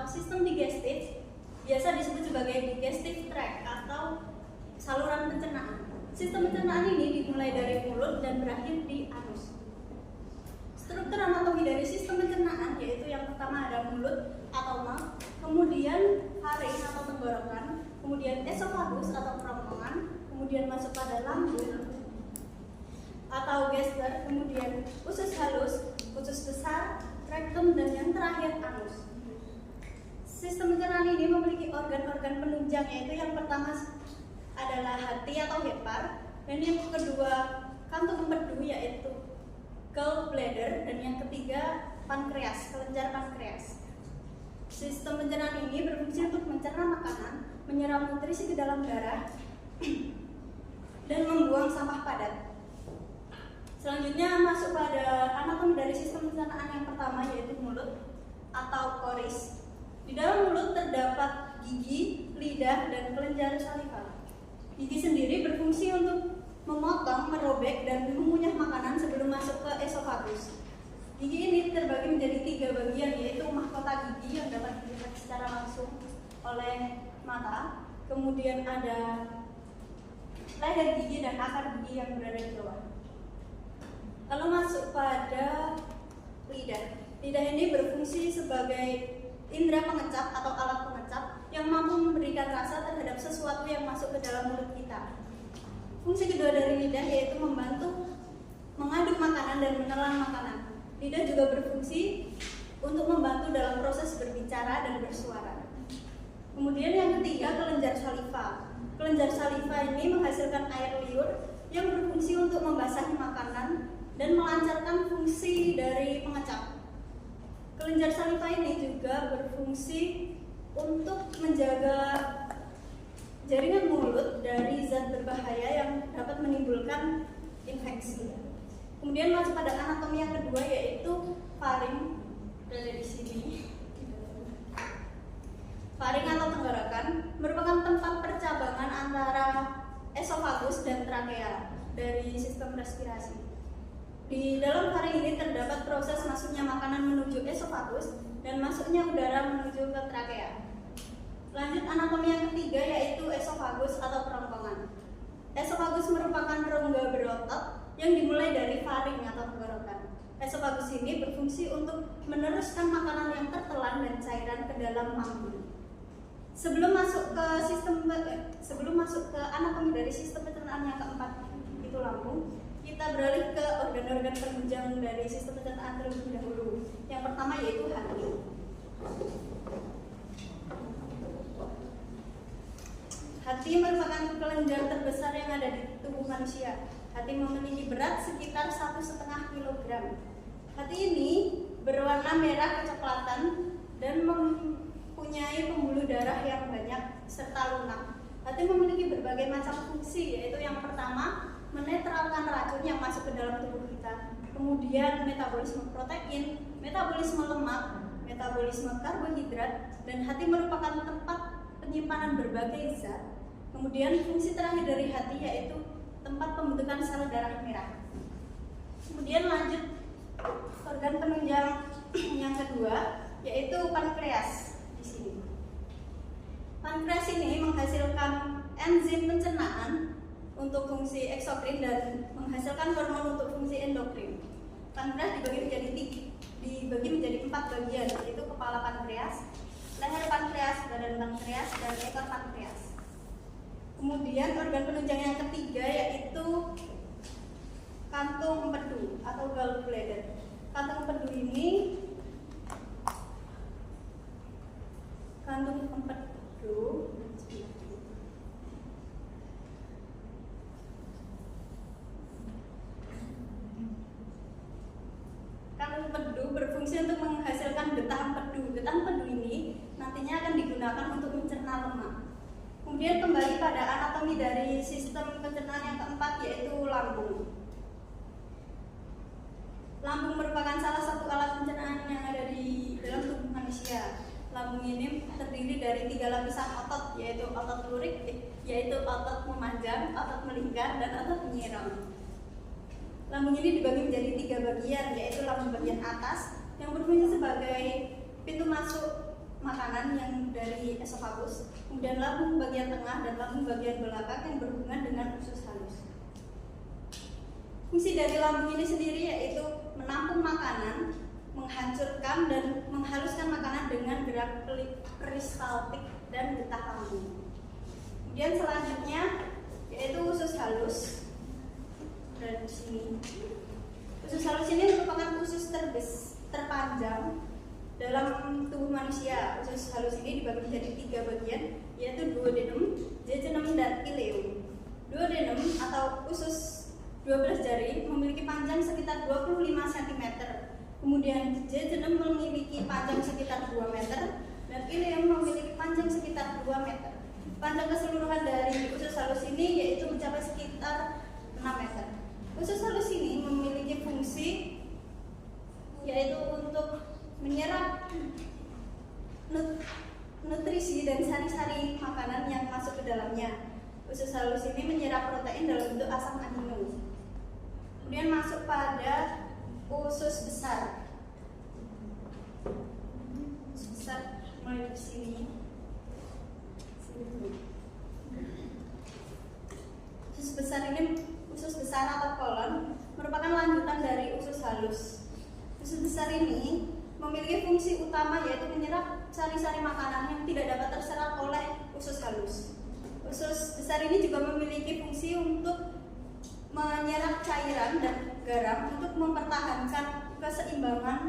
sistem digestif biasa disebut sebagai digestive tract atau saluran pencernaan. Sistem pencernaan ini dimulai dari mulut dan berakhir di anus. Struktur anatomi dari sistem pencernaan yaitu yang pertama ada mulut atau mouth, kemudian faring atau tenggorokan, kemudian esofagus atau kerongkongan, kemudian masuk pada lambung atau gaster, kemudian usus halus, usus besar, rektum, dan yang terakhir anus. Sistem pencernaan ini memiliki organ-organ penunjang, yaitu yang pertama adalah hati atau hepar, dan yang kedua kantung empedu yaitu gallbladder, dan yang ketiga pankreas, kelenjar pankreas. Sistem pencernaan ini berfungsi untuk mencerna makanan, menyerap nutrisi ke dalam darah, dan membuang sampah padat. Selanjutnya masuk pada anatomi dari sistem pencernaan yang pertama yaitu mulut atau koris. Di dalam mulut terdapat gigi, lidah, dan kelenjar saliva. Gigi sendiri berfungsi untuk memotong, merobek, dan mengunyah makanan sebelum masuk ke esofagus. Gigi ini terbagi menjadi 3 bagian, yaitu mahkota gigi yang dapat dilihat secara langsung oleh mata, kemudian ada leher gigi dan akar gigi yang berada di bawah. Lalu masuk pada lidah. Lidah ini berfungsi sebagai indera pengecap atau alat pengecap yang mampu memberikan rasa terhadap sesuatu yang masuk ke dalam mulut kita. Fungsi kedua dari lidah yaitu membantu mengaduk makanan dan menelan makanan. Lidah juga berfungsi untuk membantu dalam proses berbicara dan bersuara. Kemudian yang ketiga, kelenjar saliva. Kelenjar saliva ini menghasilkan air liur yang berfungsi untuk membasahi makanan dan melancarkan fungsi dari pengecap. Kelenjar saliva ini juga berfungsi untuk menjaga jaringan mulut dari zat berbahaya yang dapat menimbulkan infeksi. Kemudian masuk pada anatomi yang kedua yaitu faring, berada di sini. Faring atau tenggorokan merupakan tempat percabangan antara esofagus dan trakea dari sistem respirasi. Di dalam faring ini terdapat proses masuknya makanan menuju esofagus dan masuknya udara menuju ke trakea. Lanjut anatomi yang ketiga yaitu esofagus atau kerongkongan. Esofagus merupakan rongga berotot yang dimulai dari faring atau tenggorokan. Esofagus ini berfungsi untuk meneruskan makanan yang tertelan dan cairan ke dalam lambung. Sebelum masuk ke anatomi dari sistem pencernaan yang keempat itu lambung, kita beralih ke organ-organ penunjang dari sistem pencernaan terlebih dahulu. Yang pertama yaitu hati. Hati merupakan kelenjar terbesar yang ada di tubuh manusia. Hati memiliki berat sekitar 1,5 kg. Hati ini berwarna merah kecoklatan dan mempunyai pembuluh darah yang banyak serta lunak. Hati memiliki berbagai macam fungsi, yaitu yang pertama menetralkan racun yang masuk ke dalam tubuh kita, kemudian metabolisme protein, metabolisme lemak, metabolisme karbohidrat, dan hati merupakan tempat penyimpanan berbagai zat. Kemudian fungsi terakhir dari hati yaitu tempat pembentukan sel darah merah. Kemudian lanjut organ penunjang yang kedua yaitu pankreas di sini. Pankreas ini menghasilkan enzim pencernaan untuk fungsi eksokrin dan menghasilkan hormon untuk fungsi endokrin. Pankreas dibagi menjadi 4 bagian, yaitu kepala pankreas, leher pankreas, badan pankreas, dan ekor pankreas. Kemudian organ penunjang yang ketiga yaitu kantung empedu atau gallbladder. Kantung empedu ini kantung empedu berfungsi untuk menghasilkan getah empedu. Getah empedu ini nantinya akan digunakan untuk mencerna lemak. Kemudian kembali pada anatomi dari sistem pencernaan yang keempat yaitu lambung. Lambung merupakan salah satu alat pencernaan yang ada di dalam tubuh manusia. Lambung ini terdiri dari 3 lapisan otot, yaitu otot lurik, yaitu otot memanjang, otot melingkar, dan otot menyerong. Lambung ini dibagi menjadi 3 bagian, yaitu lambung bagian atas yang berfungsi sebagai pintu masuk makanan yang dari esofagus, kemudian lambung bagian tengah dan lambung bagian belakang yang berhubungan dengan usus halus. Fungsi dari lambung ini sendiri yaitu menampung makanan, menghancurkan dan menghaluskan makanan dengan gerak peristaltik dan getah lambung. Kemudian selanjutnya yaitu usus halus. Dan di sini usus halus ini merupakan usus terpanjang dalam tubuh manusia. Usus halus ini dibagi menjadi 3 bagian, yaitu duodenum, jejunum, dan ileum. Duodenum atau usus 12 jari memiliki panjang sekitar 25 cm. Kemudian jejunum memiliki panjang sekitar 2 meter dan ileum memiliki panjang sekitar 2 meter. Panjang keseluruhan dari usus halus ini yaitu mencapai sekitar 6 meter. Usus halus ini memiliki fungsi yaitu untuk menyerap nutrisi dan sari-sari makanan yang masuk ke dalamnya. Usus halus ini menyerap protein dalam bentuk asam amino. Kemudian masuk pada usus besar. Usus besar mulai dari sini. Usus besar ini, usus besar atau kolon, merupakan lanjutan dari usus halus. Usus besar ini memiliki fungsi utama yaitu menyerap sari-sari makanan yang tidak dapat terserap oleh usus halus. Usus besar ini juga memiliki fungsi untuk menyerap cairan dan garam untuk mempertahankan keseimbangan